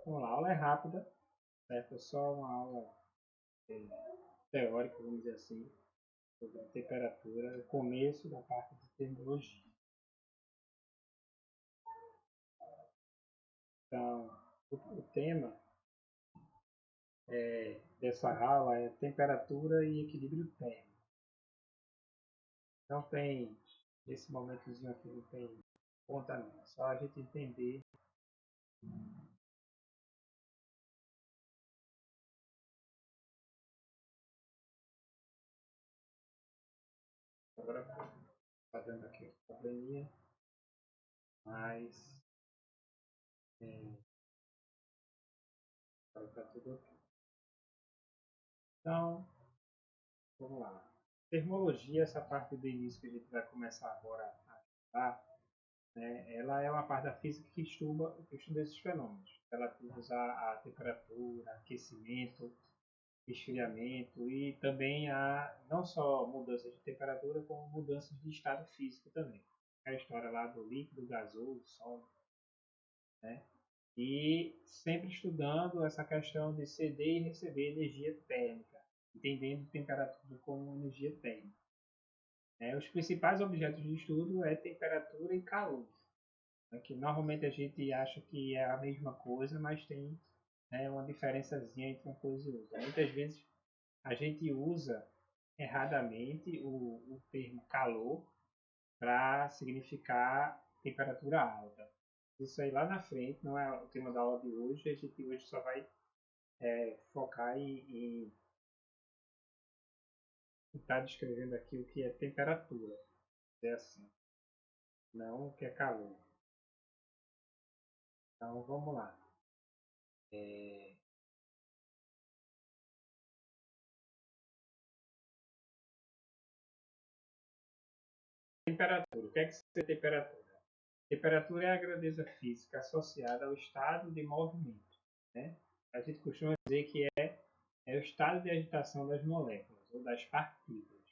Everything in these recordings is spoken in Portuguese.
Vamos lá, a aula é rápida, certo? É só uma aula teórica, vamos dizer assim, sobre a temperatura, o começo da parte de termologia. Então, o tema dessa aula é temperatura e equilíbrio térmico. Não tem, nesse momentozinho aqui, não tem conta não, é só a gente entender. Agora, está dando aqui um probleminha, mas agora está tudo ok. Então, vamos lá. Termologia, essa parte do início que a gente vai começar agora a estudar, né, ela é uma parte da física que estuda esses fenômenos relativos à temperatura, aquecimento, esfriamento e também a não só mudanças de temperatura, como mudanças de estado físico também. É a história lá do líquido, gasoso, sólido, né? E sempre estudando essa questão de ceder e receber energia térmica, entendendo temperatura como energia térmica. Os principais objetos de estudo é temperatura e calor, né, que normalmente a gente acha que é a mesma coisa, mas tem, né, uma diferençazinha entre uma coisa e outra. Muitas vezes a gente usa erradamente o termo calor para significar temperatura alta. Isso aí lá na frente não é o tema da aula de hoje, a gente hoje só vai focar em estar descrevendo aqui o que é temperatura, é assim, não o que é calor. Então vamos lá. Temperatura. O que é temperatura? Temperatura é a grandeza física associada ao estado de movimento, né? A gente costuma dizer que é o estado de agitação das moléculas ou das partículas,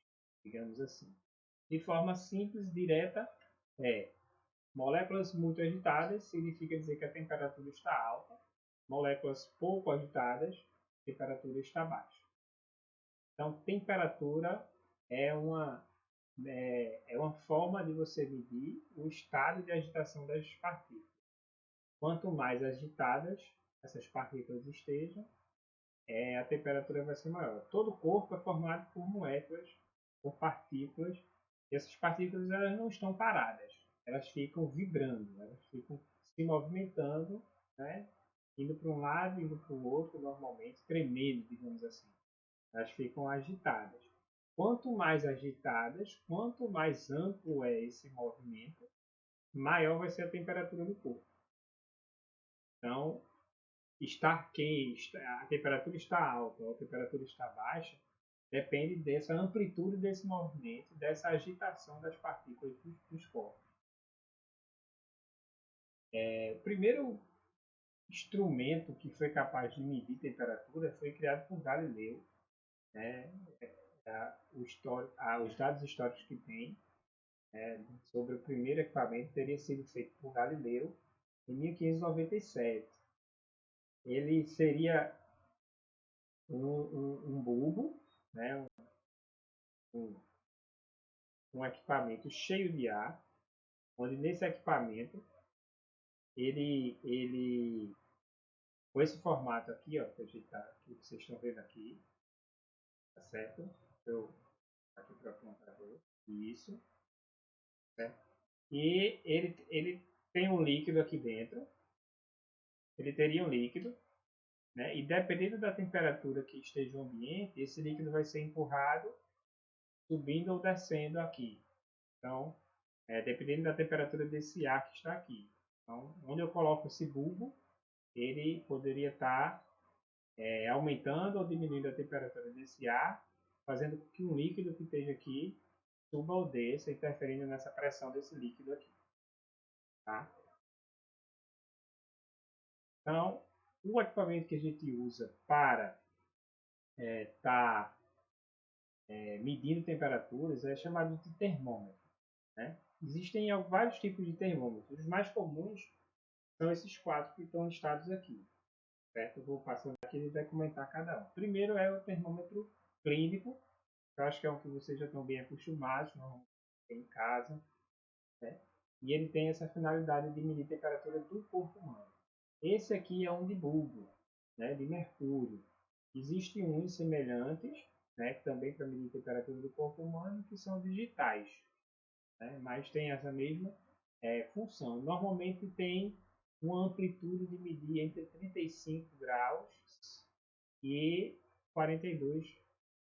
digamos assim. De forma simples, direta, é moléculas muito agitadas significa dizer que a temperatura está alta, moléculas pouco agitadas, a temperatura está baixa. Então, temperatura é uma forma de você medir o estado de agitação das partículas. Quanto mais agitadas essas partículas estejam, a temperatura vai ser maior. Todo o corpo é formado por moléculas, por partículas, e essas partículas elas não estão paradas, elas ficam vibrando, elas ficam se movimentando, né? Indo para um lado, indo para o outro, normalmente, tremendo, digamos assim. Elas ficam agitadas. Quanto mais agitadas, quanto mais amplo é esse movimento, maior vai ser a temperatura do corpo. Então, a temperatura está alta ou a temperatura está baixa, depende dessa amplitude desse movimento, dessa agitação das partículas dos corpos. O primeiro instrumento que foi capaz de medir temperatura foi criado por Galileu, né? Os dados históricos que tem sobre o primeiro equipamento teria sido feito por Galileu em 1597. Ele seria um bulbo, né? um, um equipamento cheio de ar, onde nesse equipamento ele com esse formato aqui, ó, que vocês estão vendo aqui, tá certo? Eu aqui para o computador, isso, certo? E ele tem um líquido aqui dentro, ele teria um líquido, né? E dependendo da temperatura que esteja o ambiente, esse líquido vai ser empurrado, subindo ou descendo aqui. Então, dependendo da temperatura desse ar que está aqui. Então, onde eu coloco esse bulbo, ele poderia estar aumentando ou diminuindo a temperatura desse ar, fazendo com que um líquido que esteja aqui suba ou desça, interferindo nessa pressão desse líquido aqui. Tá? Então, o equipamento que a gente usa para estar medindo temperaturas é chamado de termômetro. Né? Existem vários tipos de termômetros. Os mais comuns são esses quatro que estão listados aqui. certo? Eu vou passando aqui e vai comentar cada um. Primeiro é o termômetro clínico, que eu acho que é um que vocês já estão bem acostumados, não em casa, né? E ele tem essa finalidade de medir a temperatura do corpo humano. Esse aqui é um de bulbo, né, de mercúrio. Existem uns semelhantes, né, também para medir a temperatura do corpo humano, que são digitais, né, mas tem essa mesma função. Normalmente tem uma amplitude de medir entre 35 graus e 42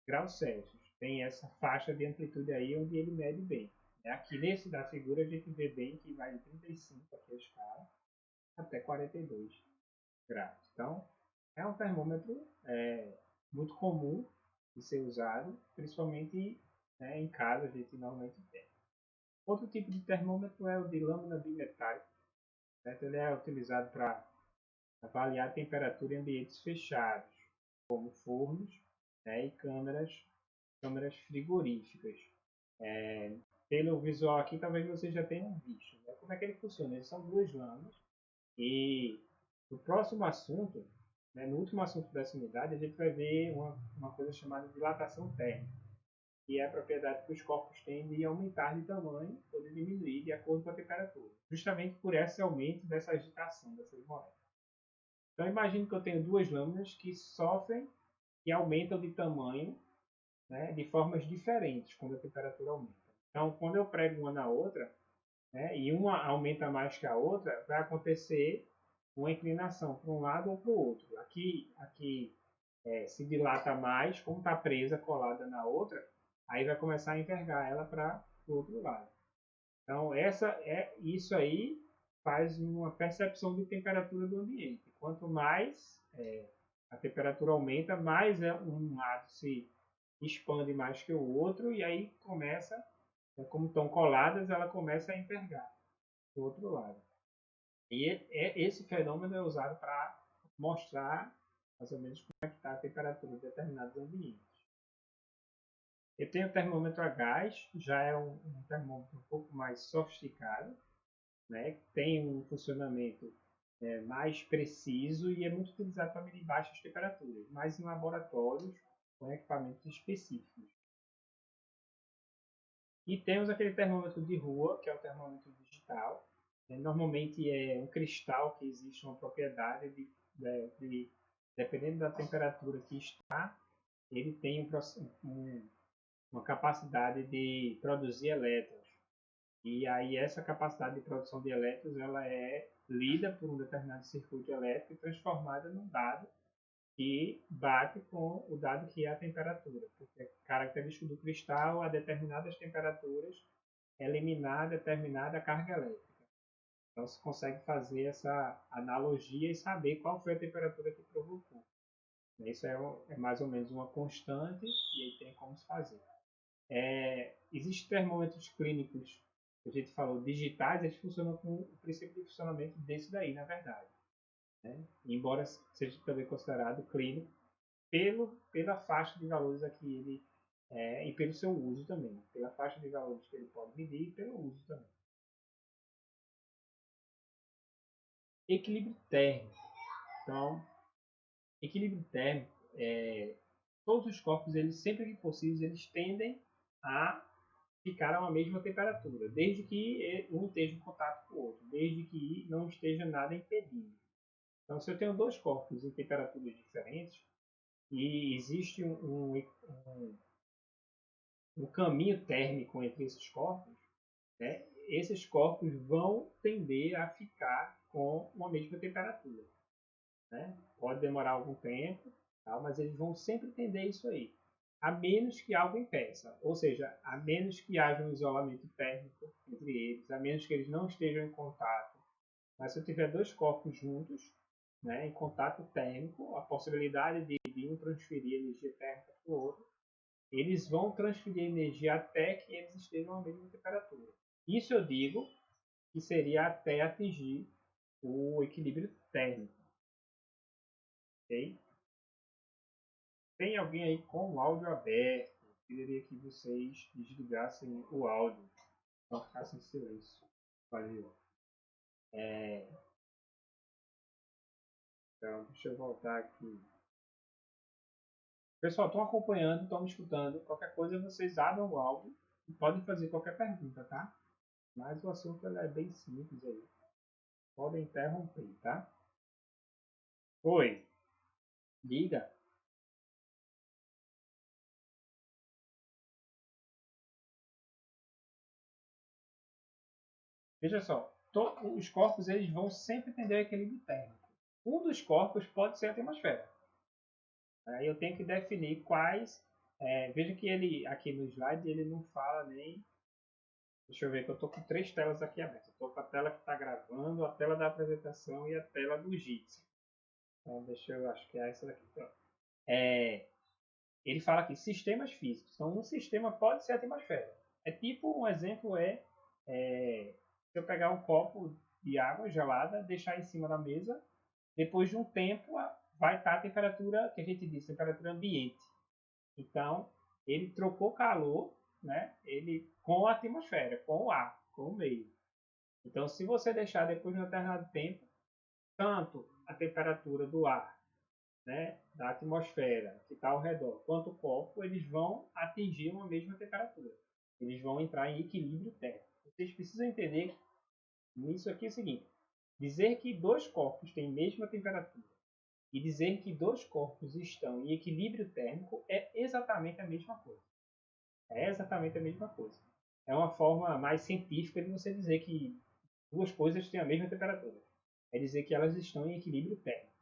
graus Celsius. Tem essa faixa de amplitude aí onde ele mede bem. Aqui nesse da figura a gente vê bem que vai de 35 aqui a escala até 42 graus. Então é um termômetro muito comum de ser usado, principalmente em casa a gente normalmente tem. Outro tipo de termômetro é o de lâmina bimetálica. Certo? Ele é utilizado para avaliar a temperatura em ambientes fechados, como fornos, né, e câmeras frigoríficas. Pelo visual aqui, talvez vocês já tenham visto. Né? Como é que ele funciona? Eles são duas lâminas. E no próximo assunto, né, no último assunto dessa unidade, a gente vai ver uma coisa chamada dilatação térmica, que é a propriedade que os corpos têm de aumentar de tamanho ou de diminuir de acordo com a temperatura, justamente por esse aumento dessa agitação dessas moléculas. Então imagine que eu tenho duas lâminas que sofrem e aumentam de tamanho, né, de formas diferentes quando a temperatura aumenta. Então quando eu prego uma na outra, né, e uma aumenta mais que a outra, vai acontecer uma inclinação para um lado ou para o outro. Aqui se dilata mais, como está presa, colada na outra, aí vai começar a envergar ela para o outro lado. Então, isso aí faz uma percepção de temperatura do ambiente. Quanto mais a temperatura aumenta, mais um lado se expande mais que o outro, e aí começa, como estão coladas, ela começa a envergar do outro lado. E esse fenômeno é usado para mostrar mais ou menos como é que está a temperatura de determinados ambientes. Eu tenho o termômetro a gás, já é um termômetro um pouco mais sofisticado, né? Tem um funcionamento mais preciso e é muito utilizado para medir baixas temperaturas, mas em laboratórios com equipamentos específicos. E temos aquele termômetro de rua, que é o termômetro digital. Normalmente é um cristal que existe uma propriedade dependendo da temperatura que está, ele tem uma capacidade de produzir elétrons. E aí essa capacidade de produção de elétrons ela é lida por um determinado circuito elétrico e transformada num dado que bate com o dado que é a temperatura, porque é característico do cristal a determinadas temperaturas eliminar determinada carga elétrica. Então se consegue fazer essa analogia e saber qual foi a temperatura que provocou. Isso é mais ou menos uma constante e aí tem como se fazer. Existem termômetros clínicos, que a gente falou, digitais, eles funcionam com o princípio de funcionamento desse daí, na verdade. Né? Embora seja também considerado clínico pela faixa de valores a que ele e pelo seu uso também, pela faixa de valores que ele pode medir e pelo uso também. Equilíbrio térmico. Então, equilíbrio térmico, todos os corpos, eles sempre que possível, eles tendem a ficar a uma mesma temperatura, desde que um esteja em contato com o outro, desde que não esteja nada impedindo. Então, se eu tenho dois corpos em temperaturas diferentes e existe um caminho térmico entre esses corpos, né, esses corpos vão tender a ficar com uma mesma temperatura. Né? Pode demorar algum tempo, mas eles vão sempre tender isso aí. A menos que algo impeça, ou seja, a menos que haja um isolamento térmico entre eles, a menos que eles não estejam em contato. Mas se eu tiver dois corpos juntos, né, em contato térmico, a possibilidade de um transferir energia térmica para o outro, eles vão transferir energia até que eles estejam à mesma temperatura. Isso eu digo que seria até atingir o equilíbrio térmico. Okay? Tem alguém aí com o áudio aberto? Eu queria que vocês desligassem o áudio. Não ficassem em silêncio. Valeu. Então, deixa eu voltar aqui. Pessoal, estão acompanhando, estão me escutando. Qualquer coisa, vocês abram o áudio e podem fazer qualquer pergunta, tá? Mas o assunto é bem simples aí. Podem interromper, tá? Oi, diga. Veja só, os corpos eles vão sempre tender ao equilíbrio térmico. Um dos corpos pode ser a atmosfera. Aí eu tenho que definir quais. Veja que ele aqui no slide ele não fala nem. Deixa eu ver que eu estou com 3 telas aqui abertas. Estou com a tela que está gravando, a tela da apresentação e a tela do Jitsi. Então deixa eu, acho que é essa daqui. Pronto. Ele fala aqui sistemas físicos. Então um sistema pode ser a atmosfera. É tipo um exemplo se eu pegar um copo de água gelada, deixar em cima da mesa, depois de um tempo vai estar a temperatura que a gente diz, temperatura ambiente. Então, ele trocou calor, né? Ele com a atmosfera, com o ar, com o meio. Então, se você deixar depois de um determinado tempo, tanto a temperatura do ar, né, da atmosfera que está ao redor, quanto o copo, eles vão atingir uma mesma temperatura. Eles vão entrar em equilíbrio térmico. Vocês precisam entender nisso aqui é o seguinte: dizer que dois corpos têm a mesma temperatura e dizer que dois corpos estão em equilíbrio térmico é exatamente a mesma coisa. É exatamente a mesma coisa. É uma forma mais científica de você dizer que duas coisas têm a mesma temperatura. É dizer que elas estão em equilíbrio térmico.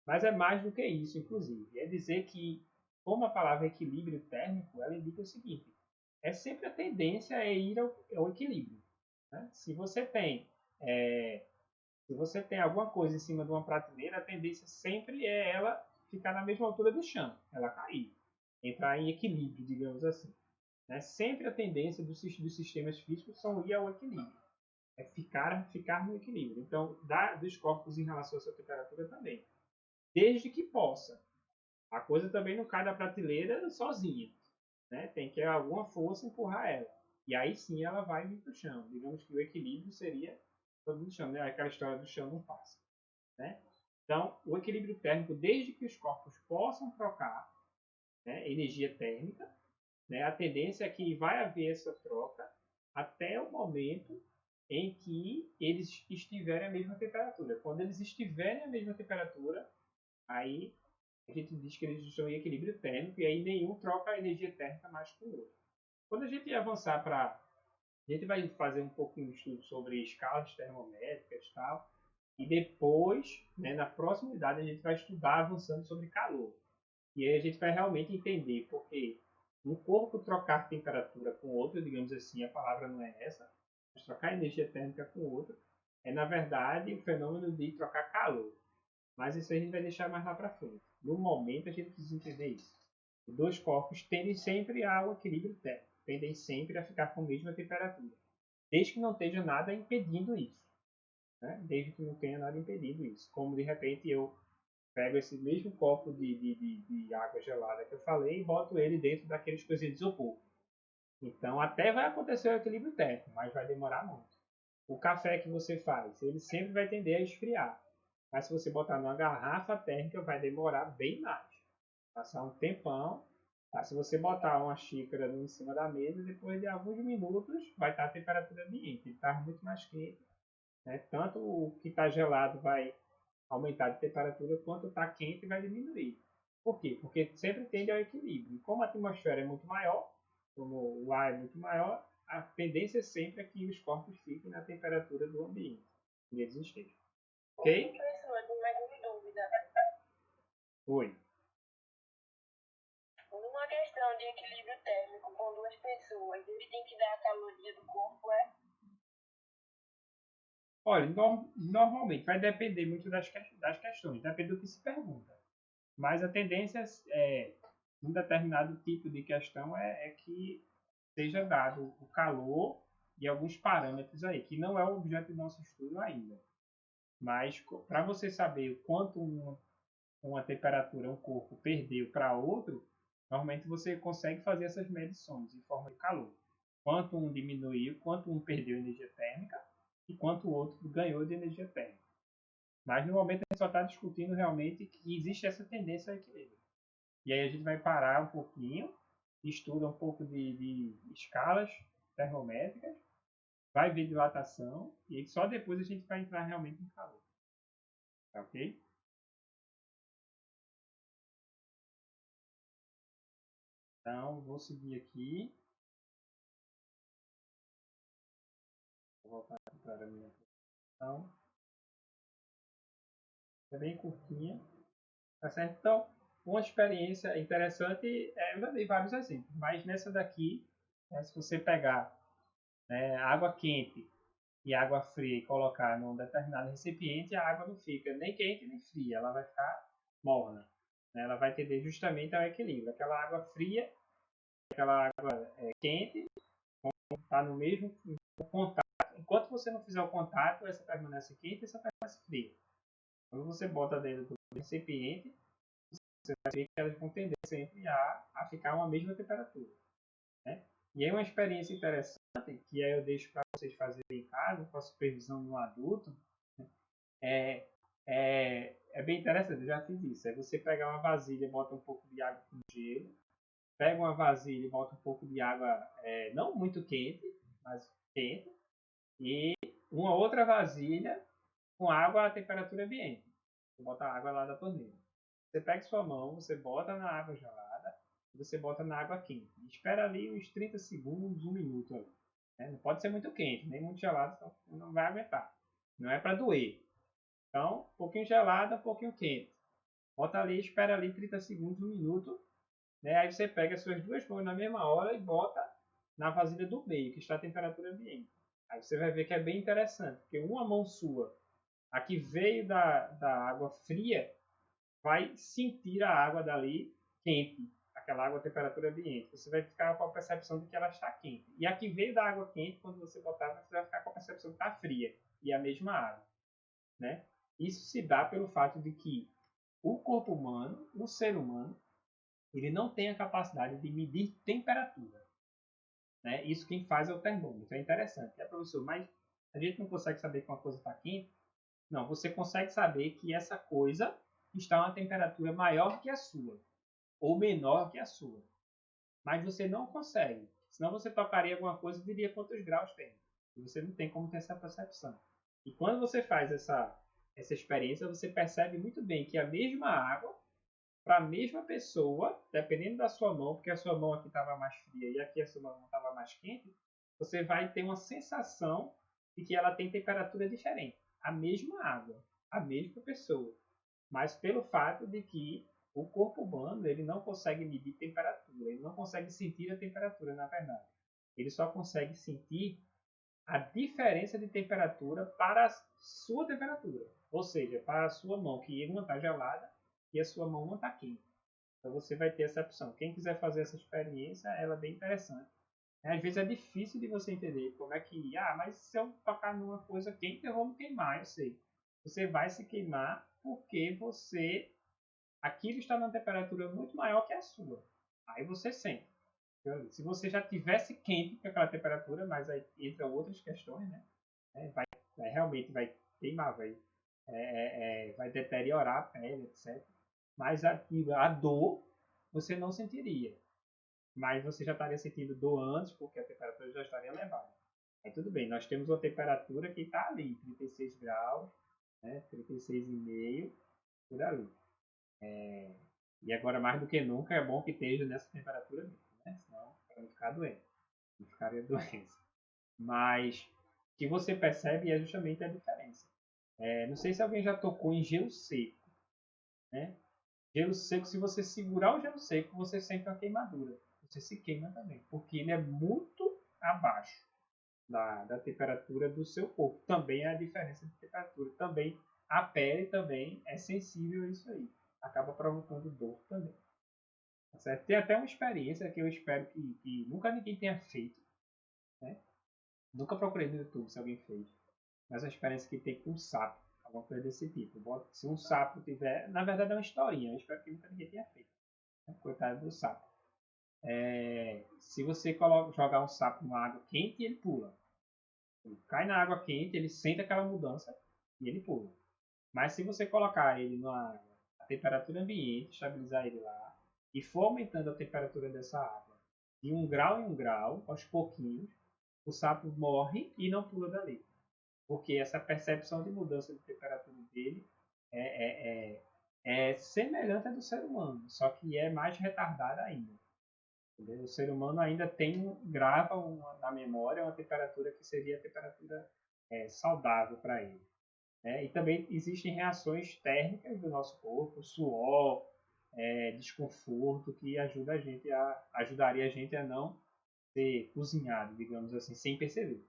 Mas é mais do que isso, inclusive. É dizer que, como a palavra equilíbrio térmico, ela indica o seguinte: é sempre a tendência a ir ao equilíbrio. Né? Se você tem alguma coisa em cima de uma prateleira, a tendência sempre é ela ficar na mesma altura do chão, ela cair, entrar em equilíbrio, digamos assim. Né? Sempre a tendência dos sistemas físicos são ir ao equilíbrio, é ficar no equilíbrio. Então, dos corpos em relação à sua temperatura também, desde que possa. A coisa também não cai da prateleira sozinha, né? Tem que alguma força empurrar ela. E aí sim ela vai vir para o chão. Digamos que o equilíbrio seria todo no chão, né? Aquela história do chão não passa. Né? Então, o equilíbrio térmico, desde que os corpos possam trocar, né, energia térmica, né, a tendência é que vai haver essa troca até o momento em que eles estiverem à mesma temperatura. Quando eles estiverem à mesma temperatura, aí a gente diz que eles estão em equilíbrio térmico e aí nenhum troca a energia térmica mais com o outro. Quando a gente avançar para... A gente vai fazer um pouquinho de estudo sobre escalas termométricas e tal, e depois, né, na próxima unidade, a gente vai estudar avançando sobre calor. E aí a gente vai realmente entender porque um corpo trocar temperatura com outro, digamos assim, a palavra não é essa, mas trocar energia térmica com outro, é na verdade o fenômeno de trocar calor. Mas isso a gente vai deixar mais lá para frente. No momento a gente precisa entender isso. Os dois corpos tendem sempre ao equilíbrio térmico, tendem sempre a ficar com a mesma temperatura, desde que não esteja nada impedindo isso. Né? Desde que não tenha nada impedindo isso. Como de repente eu pego esse mesmo copo de água gelada que eu falei e boto ele dentro daqueles coisinhas de isopor. Então até vai acontecer o equilíbrio térmico, mas vai demorar muito. O café que você faz, ele sempre vai tender a esfriar. Mas se você botar numa garrafa térmica, vai demorar bem mais. Passar um tempão. Tá? Se você botar uma xícara em cima da mesa, depois de alguns minutos, vai estar a temperatura ambiente. Ele está muito mais quente. Né? Tanto o que está gelado vai aumentar de temperatura, quanto está quente vai diminuir. Por quê? Porque sempre tende ao equilíbrio. E como a atmosfera é muito maior, como o ar é muito maior, a tendência sempre é que os corpos fiquem na temperatura do ambiente, onde eles estejam. Ok? Professor, eu tenho mais uma dúvida. Oi. Numa questão de equilíbrio térmico com duas pessoas, ele tem que dar a caloria do corpo, é? Olha, normalmente vai depender muito das questões, depende do que se pergunta. Mas a tendência um determinado tipo de questão é que seja dado o calor e alguns parâmetros aí, que não é o objeto do nosso estudo ainda. Mas para você saber o quanto uma temperatura, um corpo perdeu para outro, normalmente você consegue fazer essas medições em forma de calor. Quanto um diminuiu, quanto um perdeu energia térmica e quanto o outro ganhou de energia térmica. Mas no momento a gente só está discutindo realmente que existe essa tendência ao equilíbrio. E aí a gente vai parar um pouquinho, estuda um pouco de escalas termométricas, vai ver dilatação e só depois a gente vai entrar realmente em calor. Tá ok? Então, vou seguir aqui. Vou voltar para a minha apresentação. É bem curtinha. Tá certo? Então, uma experiência interessante, eu já dei vários exemplos, mas nessa daqui, se você pegar água quente e água fria e colocar num determinado recipiente, a água não fica nem quente nem fria, ela vai ficar morna. Né? Ela vai tender justamente ao equilíbrio. Aquela água fria, aquela água quente, está no mesmo contato. Enquanto você não fizer o contato, essa permanece quente e essa permanece fria. Quando você bota dentro do recipiente, você vai ver que elas vão tender sempre a ficar uma mesma temperatura. Né? E aí uma experiência interessante, que aí eu deixo para vocês fazerem em casa, com a supervisão de um adulto, é bem interessante, eu já fiz isso. É você pegar uma vasilha e bota um pouco de água com gelo, pega uma vasilha e bota um pouco de água não muito quente, mas quente, e uma outra vasilha com água à temperatura ambiente. Você bota a água lá da torneira. Você pega sua mão, você bota na água gelada e você bota na água quente. Espera ali uns 30 segundos, 1 minuto ali. Né? Não pode ser muito quente, nem muito gelado, senão não vai aguentar. Não é para doer. Então, um pouquinho gelada, um pouquinho quente. Bota ali, espera ali 30 segundos, 1 minuto. Né? Aí você pega as suas duas mãos na mesma hora e bota na vasilha do meio, que está a temperatura ambiente. Aí você vai ver que é bem interessante, porque uma mão sua, a que veio da água fria, vai sentir a água dali quente, aquela água a temperatura ambiente. Você vai ficar com a percepção de que ela está quente. E a que veio da água quente, quando você botar, você vai ficar com a percepção de que está fria. E é a mesma água. Né? Isso se dá pelo fato de que o corpo humano, o ser humano, ele não tem a capacidade de medir temperatura. Né? Isso quem faz é o termômetro. É interessante. Professor, mas a gente não consegue saber que uma coisa está quente? Não, você consegue saber que essa coisa está a uma temperatura maior que a sua, ou menor que a sua. Mas você não consegue. Senão você tocaria alguma coisa e diria quantos graus tem. E você não tem como ter essa percepção. E quando você faz essa experiência, você percebe muito bem que a mesma água, para a mesma pessoa, dependendo da sua mão, porque a sua mão aqui estava mais fria e aqui a sua mão estava mais quente, você vai ter uma sensação de que ela tem temperatura diferente. A mesma água, a mesma pessoa. Mas pelo fato de que o corpo humano ele não consegue medir temperatura, ele não consegue sentir a temperatura, na verdade. Ele só consegue sentir a diferença de temperatura para a sua temperatura. Ou seja, para a sua mão, que uma está gelada e a sua mão não está quente. Então você vai ter essa opção. Quem quiser fazer essa experiência, ela é bem interessante. Às vezes é difícil de você entender como é que, mas se eu tocar numa coisa quente, eu vou me queimar, eu sei. Você vai se queimar porque aquilo está numa temperatura muito maior que a sua. Aí você sente. Se você já tivesse quente com aquela temperatura, mas aí entra outras questões, né? Realmente vai queimar, vai deteriorar a pele, etc. Mas a dor você não sentiria. Mas você já estaria sentindo dor antes, porque a temperatura já estaria elevada. Aí tudo bem, nós temos uma temperatura que está ali, 36 graus, né, 36,5, por ali. E agora, mais do que nunca, é bom que esteja nessa temperatura mesmo, né? Senão, para não ficar doente. Não ficaria doença. Mas o que você percebe é justamente a diferença. Não sei se alguém já tocou em gelo seco. Né? Gelo seco, se você segurar o gelo seco, você sente uma queimadura. Você se queima também, porque ele é muito abaixo da temperatura do seu corpo. Também é a diferença de temperatura. Também a pele também é sensível a isso aí. Acaba provocando dor também. Tá certo? Tem até uma experiência que eu espero que nunca ninguém tenha feito. Né? Nunca procurei no YouTube se alguém fez. Mas a experiência que tem com um sapo. Alguma coisa desse tipo. Se um sapo tiver... Na verdade é uma historinha. Eu espero que nunca ninguém tenha feito. Né? Coitado do sapo. Se você jogar um sapo numa água quente, ele pula. Ele cai na água quente, ele sente aquela mudança e ele pula. Mas se você colocar ele na temperatura ambiente, estabilizar ele lá, e for aumentando a temperatura dessa água de 1 grau em 1 grau, aos pouquinhos, o sapo morre e não pula dali. Porque essa percepção de mudança de temperatura dele é semelhante à do ser humano, só que é mais retardada ainda. Entendeu? O ser humano ainda grava na memória uma temperatura que seria a temperatura saudável para ele. E também existem reações térmicas do nosso corpo, suor, desconforto, que ajudaria a gente a não ser cozinhado, digamos assim, sem perceber.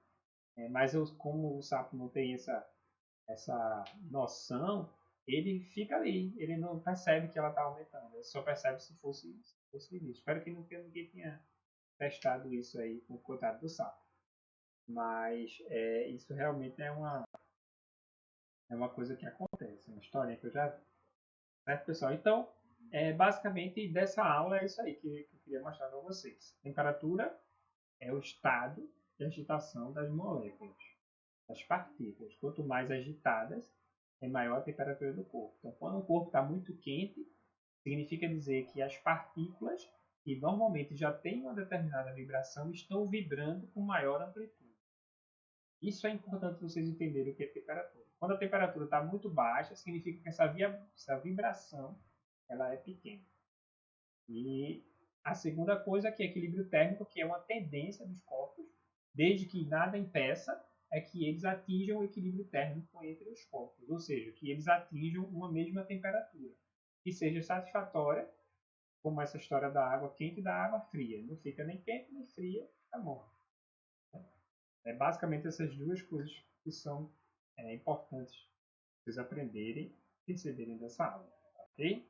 Mas como o sapo não tem essa noção, ele fica ali, ele não percebe que ela está aumentando, ele só percebe se fosse isso. Espero que ninguém tenha testado isso aí com o coitado do sapo. Mas isso realmente é uma coisa que acontece, uma história que eu já vi. Certo, pessoal? Então, basicamente, dessa aula é isso aí que eu queria mostrar para vocês. Temperatura é o estado de agitação das moléculas, das partículas. Quanto mais agitadas, é maior a temperatura do corpo. Então, quando o corpo está muito quente, significa dizer que as partículas, que normalmente já têm uma determinada vibração, estão vibrando com maior amplitude. Isso é importante vocês entenderem o que é temperatura. Quando a temperatura está muito baixa, significa que essa vibração ela é pequena. E a segunda coisa que é equilíbrio térmico, que é uma tendência dos corpos, desde que nada impeça, é que eles atinjam o equilíbrio térmico entre os corpos, ou seja, que eles atinjam uma mesma temperatura, que seja satisfatória, como essa história da água quente e da água fria. Não fica nem quente nem fria, tá bom. É basicamente essas duas coisas que são importantes vocês aprenderem e perceberem dessa aula, ok?